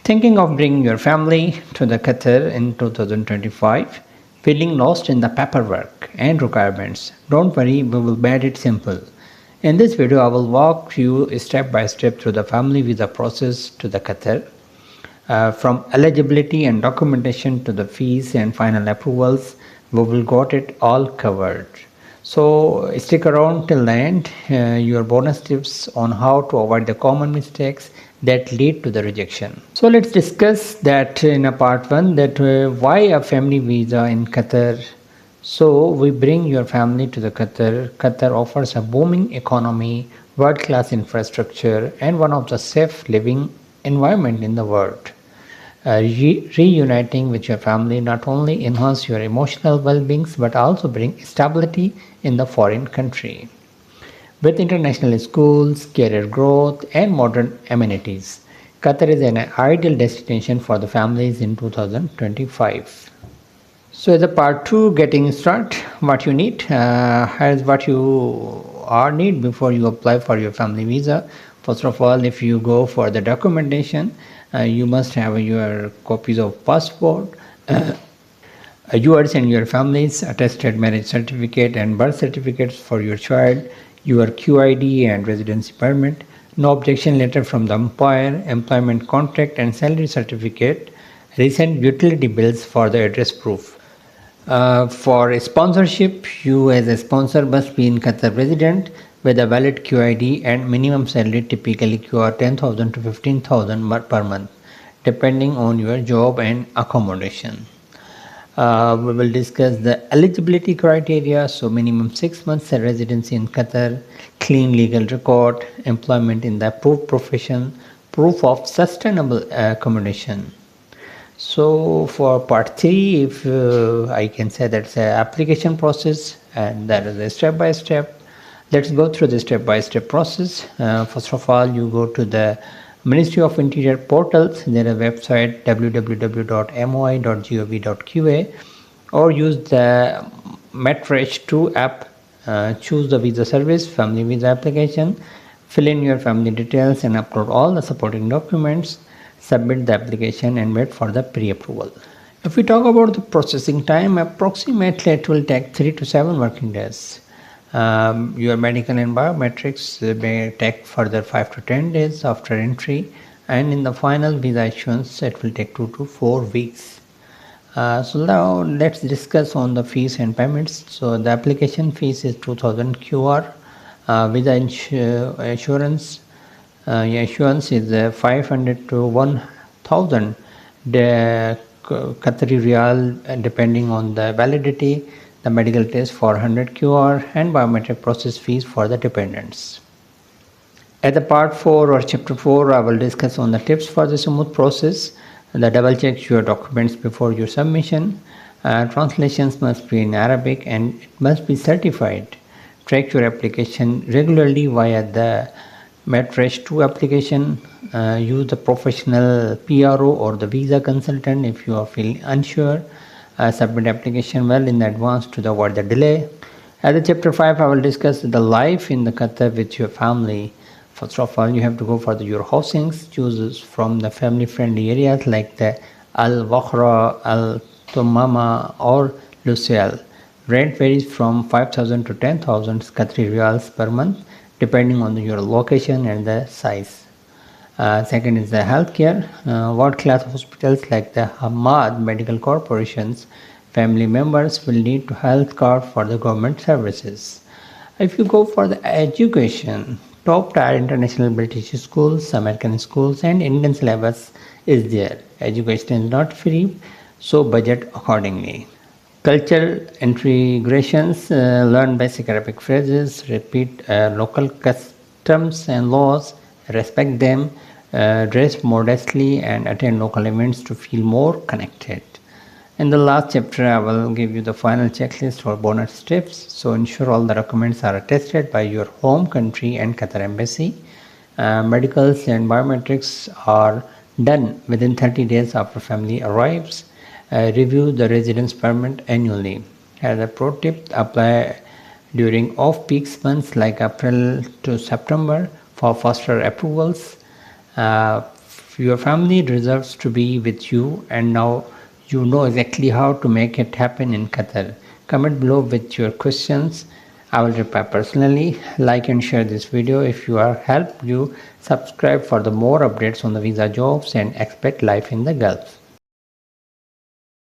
Thinking of bringing your family to the Qatar in 2025? Feeling lost in the paperwork and requirements? Don't worry, we will make it simple. In this video, I will walk you step by step through the family visa process to the Qatar, from eligibility and documentation to the fees and final approvals. We will got it all covered. So stick around till the end. Your bonus tips on how to avoid the common mistakes that lead to the rejection. So let's discuss that in a part 1, that why a family visa in Qatar. So we bring your family to the Qatar. Qatar offers a booming economy, world-class infrastructure, and one of the safe living environment in the world. Reuniting with your family not only enhance your emotional well-being but also bring stability in the foreign country. With international schools, career growth, and modern amenities, Qatar is an ideal destination for the families in 2025. So as a part 2, getting started, what you need, here's what you need before you apply for your family visa. First of all, if you go for the documentation, you must have your copies of passport, yours and your family's attested marriage certificate and birth certificates for your child, your QID and residency permit, no objection letter from the employer, employment contract and salary certificate, recent utility bills for the address proof. For a sponsorship, you as a sponsor must be in Qatar resident with a valid QID and minimum salary, typically QR 10,000 to 15,000 per month, depending on your job and accommodation. We will discuss the eligibility criteria. So minimum 6 months residency in Qatar, clean legal record, employment in the approved profession, proof of sustainable accommodation. So for part 3, if I can say that's an application process, and that is a step by step. Let's go through the step by step process. First of all, you go to the Ministry of Interior portals. There is a website www.moi.gov.qa, or use the Rejection app. Choose the visa service, family visa application, fill in your family details and upload all the supporting documents. Submit the application and wait for the pre-approval. If we talk about the processing time, approximately it will take 3 to 7 working days. Your medical and biometrics may take further 5 to 10 days after entry, and in the final visa issuance it will take 2 to 4 weeks. So now let's discuss on the fees and payments. So the application fees is 2000 QR. Visa insurance issuance is 500 to 1000 Qatari Riyal, depending on the validity. The medical test for 100 QR and biometric process fees for the dependents. At the part 4 or chapter 4, I will discuss on the tips for the smooth process. The double check your documents before your submission. Translations must be in Arabic and it must be certified. Track your application regularly via the Rejection application. Use the professional PRO or the visa consultant if you are feeling unsure. Submit application well in advance to avoid the delay. At the chapter 5, I will discuss the life in the Qatar with your family. First of all, you have to go for your housings. Choose from the family friendly areas like the Al Wakhra, Al Tumama or Lusail. Rent varies from 5,000 to 10,000 Qatari Riyals per month, depending on your location and the size. Second is the healthcare. World-class hospitals like the Hamad Medical Corporations. Family members will need to health card for the government services. If you go for the education, top-tier international British schools, American schools, and Indian syllabus is there. Education is not free, so budget accordingly. Cultural integrations, learn basic Arabic phrases, repeat local customs and laws, respect them, dress modestly and attend local events to feel more connected. In the last chapter, I will give you the final checklist for bonus tips. So ensure all the documents are attested by your home country and Qatar embassy. Medicals and biometrics are done within 30 days after family arrives. Review the residence permit annually. As a pro tip, apply during off-peak months like April to September for faster approvals. If your family deserves to be with you and now you know exactly how to make it happen in Qatar, comment below with your questions. I will reply personally. Like and share this video if you are helped you. Subscribe for the more updates on the visa jobs and expat life in the Gulf.